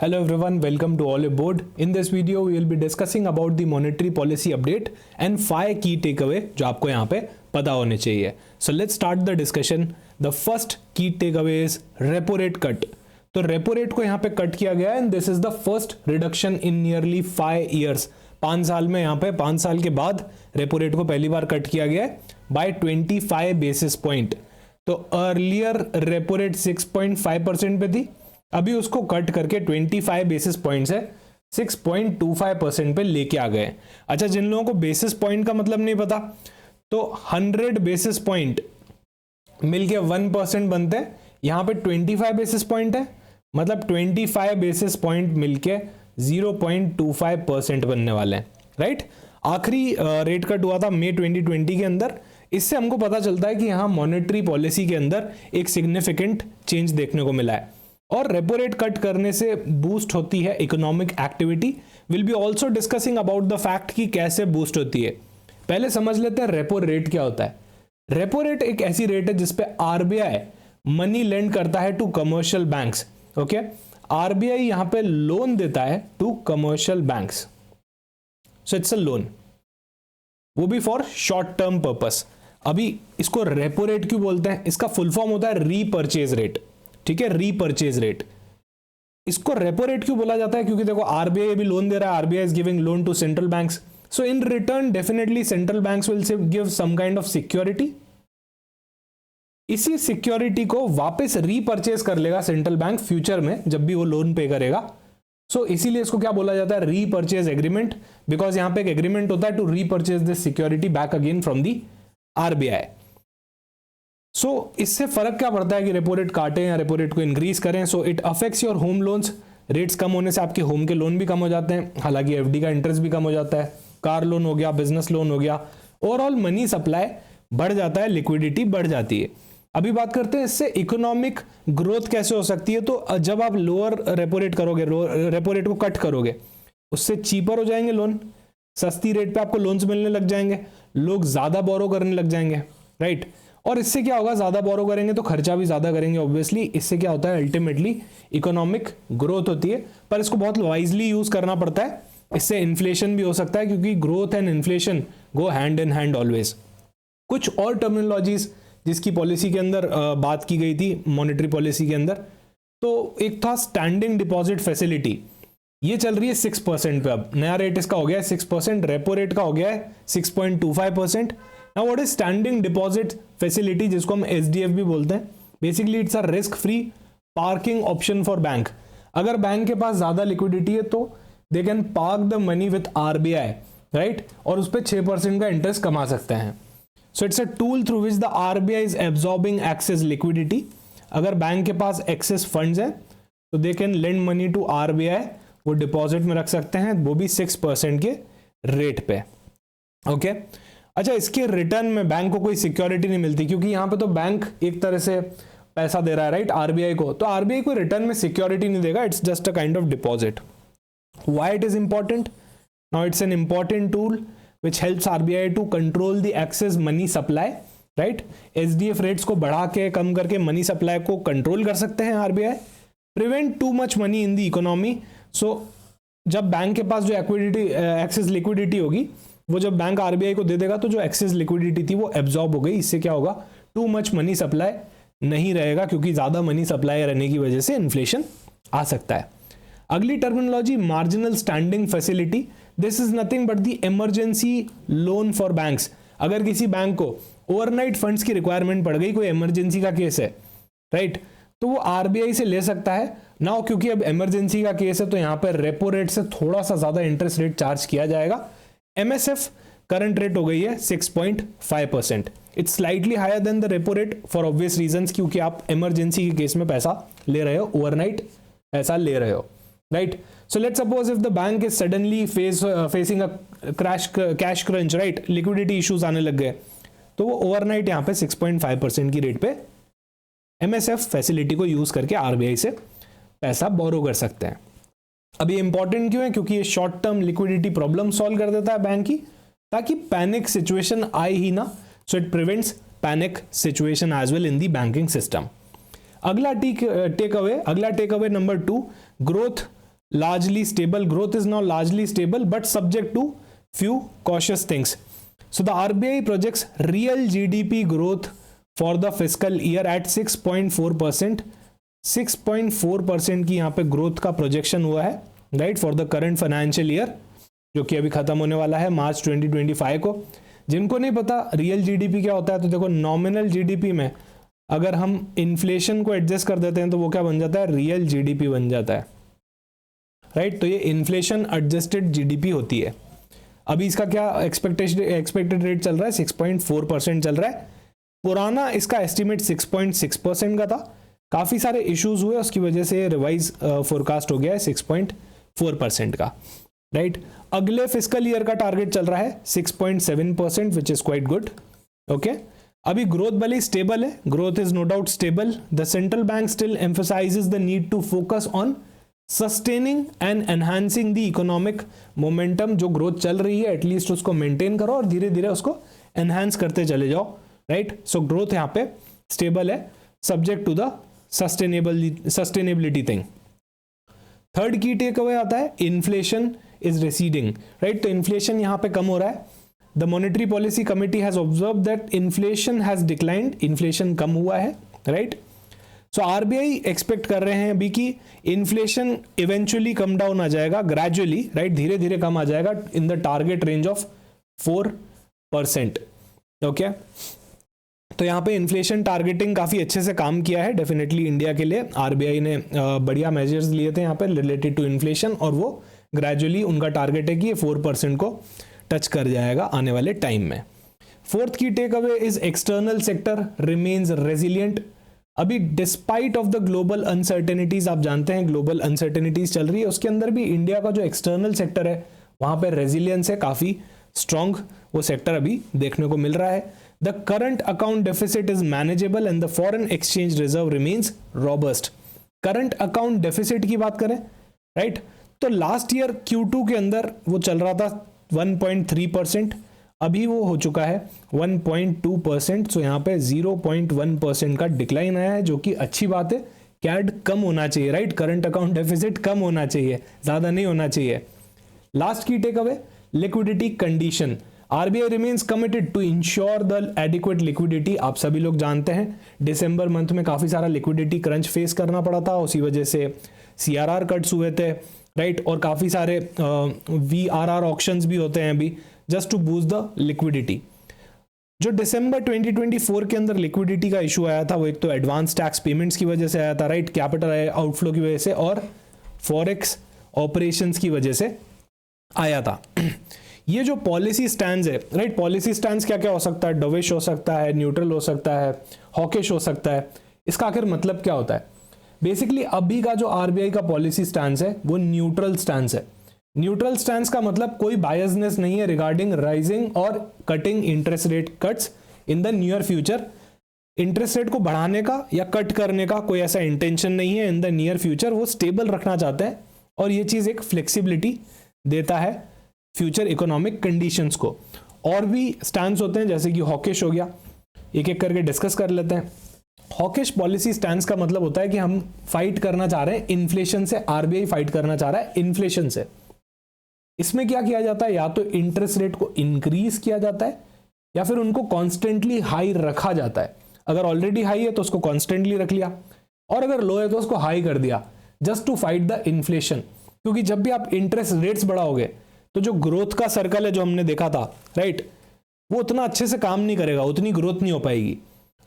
Hello everyone, welcome to All Aboard. In this video, we will be discussing about the monetary policy update and 5 key takeaway जो आपको यहाँ पे पता होने चाहिए. So let's start the discussion. The first key takeaway is repo rate cut. तो repo rate को यहाँ पे कट किया गया है and this is the first reduction in nearly 5 years. 5 साल में यहाँ पे 5 साल के बाद repo rate को पहली बार कट किया गया है by 25 basis point. तो earlier repo rate 6.5% पे थी, अभी उसको कट करके 25 बेसिस पॉइंट से 6.25% पे लेके आ गए. अच्छा, जिन लोगों को बेसिस पॉइंट का मतलब नहीं पता, तो 100 बेसिस पॉइंट मिलके 1% बनते हैं. यहां पे 25 बेसिस पॉइंट है, मतलब 25 बेसिस पॉइंट मिलके 0.25% बनने वाले हैं. राइट, आखिरी रेट कट हुआ था मई 2020 के अंदर. इससे हमको पता चलता है कि यहाँ मॉनेटरी पॉलिसी के अंदर एक सिग्निफिकेंट चेंज देखने को मिला है और रेपो रेट कट करने से बूस्ट होती है economic activity. Will be also discussing about the fact कि कैसे बूस्ट होती है. पहले समझ लेते हैं रेपो रेट क्या होता है. रेपो रेट एक ऐसी रेट है जिसपे आरबीआई मनी लेंड करता है to commercial banks. Okay, RBI यहां पे लोन देता है to commercial banks. So it's a loan, वो भी फॉर शॉर्ट टर्म पर्पस. अभी इसको रेपो रेट क्यों बोलते हैं? इसका फुल फॉर्म होता है रीपर्चेज रेट. ठीक है, रीपर्चेज रेट. इसको रेपो रेट क्यों बोला जाता है? क्योंकि देखो आरबीआई भी लोन दे रहा है, RBI is giving loan to central banks. So in return definitely central banks will give some kind of security. इसी सिक्योरिटी को वापस रीपर्चेज कर लेगा सेंट्रल बैंक फ्यूचर में जब भी वो लोन पे करेगा. सो इसीलिए इसको क्या बोला जाता है? Repurchase agreement. बिकॉज यहां पे एक एग्रीमेंट होता है to repurchase this security back again from the RBI. So इससे फर्क क्या पड़ता है कि रेपो रेट काटें या रेपो रेट को इंक्रीज करें? So it affects your home loans. Rates कम होने से आपके होम के लोन भी कम हो जाते हैं, हालांकि एफडी का इंटरेस्ट भी कम हो जाता है. कार लोन हो गया, बिजनेस लोन हो गया, ओवरऑल मनी सप्लाई बढ़ जाता है, लिक्विडिटी बढ़ जाती है. अभी बात करते हैं इससे इकोनॉमिक ग्रोथ कैसे हो सकती है. तो जब आप लोअर रेपो रेट करोगे, रेपो रेट को कट करोगे, उससे चीपर हो जाएंगे लोन. सस्ती रेट पे आपको लोन्स मिलने लग जाएंगे, लोग ज्यादा बोरो करने लग जाएंगे. राइट, और इससे क्या होगा? ज्यादा बोरो करेंगे तो खर्चा भी ज्यादा करेंगे ऑब्वियसली. इससे क्या होता है? अल्टीमेटली इकोनॉमिक ग्रोथ होती है, पर इसको बहुत वाइजली यूज करना पड़ता है. इससे इन्फ्लेशन भी हो सकता है क्योंकि growth and inflation go hand in hand always. कुछ और टर्मिनोलॉजीज जिसकी पॉलिसी के अंदर बात की गई थी मॉनेटरी पॉलिसी के अंदर, तो एक था स्टैंडिंग डिपॉजिट फैसिलिटी. ये चल रही है 6% पे. अब नया रेट इसका हो गया है 6%. रेपो रेट का हो गया है 6.25%. Now what is standing deposit facility, जिसको हम SDF भी बोलते हैं? Basically it's a risk free parking option for bank. अगर बैंक के पास ज्यादा लिक्विडिटी है तो they can park the money with RBI, right, और उस पर 6% का इंटरेस्ट कमा सकते हैं. So it's a tool through which the RBI is absorbing excess liquidity. अगर बैंक के पास एक्सेस फंड्स है तो they can lend money to RBI, वो डिपॉजिट में रख सकते हैं, वो भी 6% के रेट पे. ओके, अच्छा, इसके रिटर्न में बैंक को कोई सिक्योरिटी नहीं मिलती क्योंकि यहां पे तो बैंक एक तरह से पैसा दे रहा है, राइट, आरबीआई को. तो आरबीआई को रिटर्न में सिक्योरिटी नहीं देगा, it's just a kind of deposit. Why it is important? Now it's an important tool which helps RBI to control the excess money supply. Right, SDF rates को बढ़ा के कम करके मनी सप्लाई को control कर सकते हैं RBI. Prevent too much money in the economy. So जब bank के पास जो एक्सेस लिक्विडिटी होगी, वो जब बैंक आरबीआई को दे देगा तो जो एक्सेस लिक्विडिटी थी वो एब्जॉर्ब हो गई. इससे क्या होगा? टू मच मनी सप्लाई नहीं रहेगा क्योंकि ज्यादा मनी सप्लाई रहने की वजह से इन्फ्लेशन आ सकता है. अगली terminology marginal standing facility. This is nothing but the emergency loan for banks. अगर किसी बैंक को ओवरनाइट फंड्स की रिक्वायरमेंट पड़ गई, कोई इमरजेंसी का केस है, राइट, तो वो आरबीआई से ले सकता है. नाउ क्योंकि अब इमरजेंसी का केस है तो यहां पर रेपो रेट से थोड़ा सा ज्यादा इंटरेस्ट रेट चार्ज किया जाएगा. MSF करंट रेट हो गई है 6.5%. It's slightly higher than the repo rate for obvious reasons, क्योंकि आप इमरजेंसी के केस में पैसा ले रहे हो, ओवरनाइट पैसा ले रहे हो, right. So let's suppose if the bank is suddenly facing a cash crunch, right, liquidity issues आने लग गए, तो वो ओवरनाइट यहाँ पे 6.5% की रेट पे MSF फैसिलिटी को यूज करके आरबीआई से पैसा बोरो कर सकते हैं. अब ये इंपॉर्टेंट क्यों है? क्योंकि ये short term liquidity problem solve कर देता है बैंक की, ताकि पैनिक सिचुएशन आए ही ना. So it prevents panic situation as well in the banking system. अगला take away number 2, growth largely stable. Growth is now largely stable, but subject to few cautious things. So the RBI projects real GDP growth for the fiscal year at 6.4%. 6.4% की यहाँ पे growth का projection हुआ है, right, for the current financial year, जो कि अभी खत्म होने वाला है मार्च 2025 को। जिनको नहीं पता रियल जीडीपी क्या होता है, तो देखो नॉमिनल जीडीपी में अगर हम इन्फ्लेशन को एडजस्ट कर देते हैं तो वो क्या बन जाता है, रियल जीडीपी बन जाता है, राइट। तो ये इन्फ्लेशन एडजस्टेड जीडीपी होती है। अभी इसका क्या एक्सपेक्टेड रेट चल रहा है, 6.4% चल रहा है। पुराना इसका एस्टिमेट 6.6% का था, काफ़ी सारे इश्यूज हुए, उसकी वजह से रिवाइज फोरकास्ट हो गया है 6.4% का, राइट। अगले फिस्कल ईयर का टारगेट चल रहा है 6.7%, which is quite good, okay. अभी ग्रोथ भले स्टेबल है, growth is no doubt stable. The central bank still emphasises the need to focus on sustaining and enhancing the economic momentum. जो growth चल रही है एटलीस्ट उसको मेंटेन करो और धीरे धीरे उसको एनहांस करते चले जाओ, राइट। सो ग्रोथ यहाँ पे स्टेबल है, subject to the sustainability thing. Third की टेक अवे आता है इन्फ्लेशन इज रिसीडिंग, राइट। तो इन्फ्लेशन यहाँ पे कम हो रहा है। The monetary policy committee has observe that inflation has declined, inflation कम हुआ है, राइट। सो आरबीआई एक्सपेक्ट कर रहे हैं अभी कि इन्फ्लेशन इवेंचुअली कम डाउन आ जाएगा, ग्रेजुअली, राइट, धीरे धीरे कम आ जाएगा in the target range of 4%, okay. तो यहाँ पे इन्फ्लेशन टारगेटिंग काफ़ी अच्छे से काम किया है डेफिनेटली इंडिया के लिए। आरबीआई ने बढ़िया मेजर्स लिए थे यहाँ पे रिलेटेड टू इन्फ्लेशन, और वो ग्रेजुअली उनका टारगेट है कि ये 4% को टच कर जाएगा आने वाले टाइम में। फोर्थ की take away is external sector remains resilient. अभी despite of the global uncertainties, आप जानते हैं ग्लोबल अनसर्टेनिटीज चल रही है, उसके अंदर भी इंडिया का जो एक्सटर्नल सेक्टर है वहाँ पे रेजिलियंस है, काफ़ी स्ट्रॉन्ग वो सेक्टर अभी देखने को मिल रहा है। The current account deficit is manageable and the foreign exchange reserve remains robust. Current account deficit की बात करें, right? तो लास्ट ईयर Q2 के अंदर वो चल रहा था 1.3%, अभी वो हो चुका है 1.2%। सो यहाँ पे 0.1% का डिक्लाइन आया है, जो कि अच्छी बात है। कैड कम होना चाहिए, राइट, करंट अकाउंट डेफिसिट कम होना चाहिए, ज़्यादा नहीं होना चाहिए। Last key take away liquidity condition. RBI remains committed to ensure the adequate liquidity। आप सभी लोग जानते हैं दिसंबर मंथ में काफ़ी सारा लिक्विडिटी क्रंच फेस करना पड़ा था, उसी वजह से CRR कट्स हुए थे, राइट, और काफ़ी सारे VRR ऑक्शंस भी होते हैं अभी, just to boost the liquidity. जो दिसंबर 2024 के अंदर लिक्विडिटी का इशू आया था वो एक तो एडवांस टैक्स पेमेंट्स की वजह से आया था, राइट, कैपिटल आउटफ्लो की वजह से और फॉरेक्स ऑपरेशंस की वजह से आया था। ये जो पॉलिसी स्टैंड है, राइट, पॉलिसी स्टैंड क्या क्या हो सकता है, डोविश हो सकता है, न्यूट्रल हो सकता है, हॉकिश हो सकता है। इसका आखिर मतलब क्या होता है? बेसिकली अभी का जो आरबीआई का पॉलिसी स्टैंड है वो न्यूट्रल स्टैंड है। न्यूट्रल स्टैंड का मतलब कोई बायसनेस नहीं है रिगार्डिंग राइजिंग और cutting interest rate cuts in the near future. Interest rate को बढ़ाने का या कट करने का कोई ऐसा इंटेंशन नहीं है इन द नियर फ्यूचर। वो स्टेबल रखना चाहते हैं और ये चीज़ एक फ्लेक्सिबिलिटी देता है फ्यूचर इकोनॉमिक कंडीशंस को। और भी स्टैंड्स होते हैं जैसे कि हॉकिश हो गया, एक एक करके डिस्कस कर लेते हैं। हॉकिश पॉलिसी स्टैंड्स का मतलब होता है कि हम फाइट करना चाह रहे हैं इन्फ्लेशन से, आरबीआई फाइट करना चाह रहा है इन्फ्लेशन से। इसमें क्या किया जाता है, या तो इंटरेस्ट रेट को इंक्रीज किया जाता है या फिर उनको कॉन्स्टेंटली हाई रखा जाता है। अगर ऑलरेडी हाई है तो उसको कॉन्स्टेंटली रख लिया, और अगर लो है तो उसको हाई कर दिया, just to fight the inflation. क्योंकि जब भी आप इंटरेस्ट रेट्स बढ़ाओगे तो जो ग्रोथ का सर्कल है जो हमने देखा था, राइट, वो उतना अच्छे से काम नहीं करेगा, उतनी ग्रोथ नहीं हो पाएगी।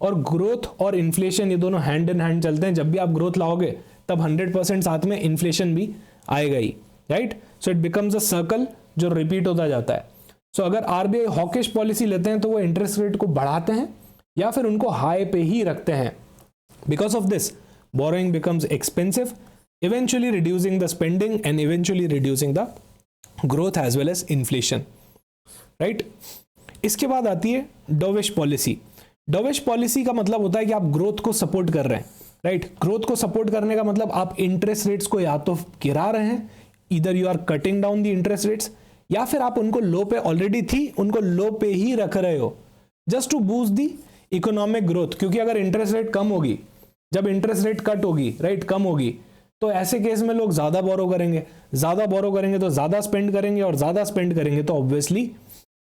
और ग्रोथ और इन्फ्लेशन ये दोनों हैंड इन हैंड चलते हैं। जब भी आप ग्रोथ लाओगे तब 100% साथ में इन्फ्लेशन भी आएगा ही, right. So it becomes a circle जो रिपीट होता जाता है। सो अगर आरबीआई हॉकिश पॉलिसी लेते हैं तो वो इंटरेस्ट रेट को बढ़ाते हैं या फिर उनको हाई पे ही रखते हैं। Because of this borrowing becomes expensive, eventually reducing the spending and eventually reducing the growth as well as inflation, right. इसके बाद आती है डोविश पॉलिसी। डोविश पॉलिसी का मतलब होता है कि आप ग्रोथ को सपोर्ट कर रहे हैं, राइट। ग्रोथ को सपोर्ट करने का मतलब आप इंटरेस्ट रेट्स को या तो गिरा रहे हैं, इधर you are cutting down the interest rates, या फिर आप उनको लो पे ऑलरेडी थी उनको लो पे ही रख रहे हो just to boost the economic growth. क्योंकि अगर इंटरेस्ट रेट कम होगी, जब इंटरेस्ट रेट कट होगी, राइट, कम होगी, तो ऐसे केस में लोग ज़्यादा बोरो करेंगे, ज़्यादा बोरो करेंगे तो ज़्यादा स्पेंड करेंगे, और ज़्यादा स्पेंड करेंगे तो ऑब्वियसली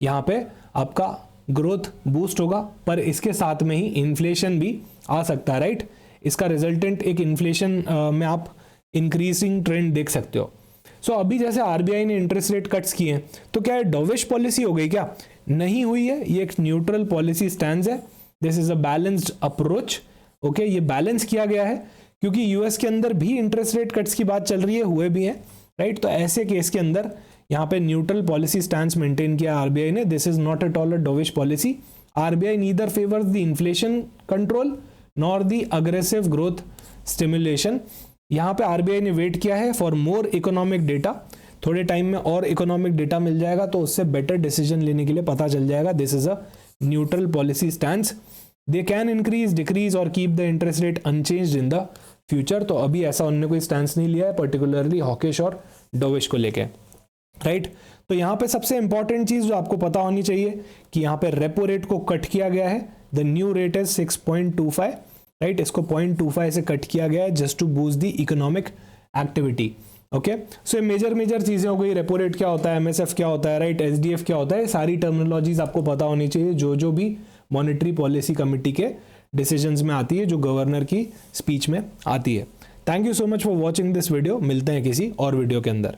यहाँ पे आपका ग्रोथ बूस्ट होगा, पर इसके साथ में ही इन्फ्लेशन भी आ सकता है, राइट। इसका रिजल्टेंट एक इन्फ्लेशन में आप इंक्रीजिंग ट्रेंड देख सकते हो। सो अभी जैसे आरबीआई ने इंटरेस्ट रेट कट्स किए हैं, तो क्या ये डॉविश पॉलिसी हो गई क्या? नहीं हुई है, ये एक न्यूट्रल पॉलिसी स्टैंड है। This is a balanced approach. Okay, ये बैलेंस किया गया है क्योंकि यूएस के अंदर भी इंटरेस्ट रेट कट्स की बात चल रही है, हुए भी हैं, राइट। तो ऐसे केस के अंदर यहाँ पे न्यूट्रल पॉलिसी स्टैंड मेंटेन किया आरबीआई ने। This is not at all a dovish policy. RBI neither favours the inflation control nor the aggressive growth stimulation. यहाँ पे आरबीआई ने वेट किया है फॉर मोर इकोनॉमिक डेटा। थोड़े टाइम में और इकोनॉमिक डेटा मिल जाएगा तो उससे बेटर डिसीजन लेने के लिए पता चल जाएगा। This is a neutral policy stands. They can increase, decrease और keep the interest rate unchanged in the future. तो अभी ऐसा उन्होंने कोई स्टैंड नहीं लिया है पर्टिकुलरली हॉकिश और डॉविश को लेके, राइट। तो यहाँ पे सबसे इंपॉर्टेंट चीज जो आपको पता होनी चाहिए कि यहाँ पे रेपो रेट को कट किया गया है। The new rate is 6.25, right. इसको 0.25 से कट किया गया है just to boost the economic activity. Okay, so major चीजें हो गई। रेपो रेट क्या होता है, एमएसएफ क्या होता है, राइट, एसडीएफ क्या होता है, सारी टर्मिनोलॉजीज आपको पता होनी चाहिए जो भी मॉनेटरी पॉलिसी कमिटी के डिसीजंस में आती है, जो गवर्नर की स्पीच में आती है। Thank you so much for watching this video. मिलते हैं किसी और वीडियो के अंदर।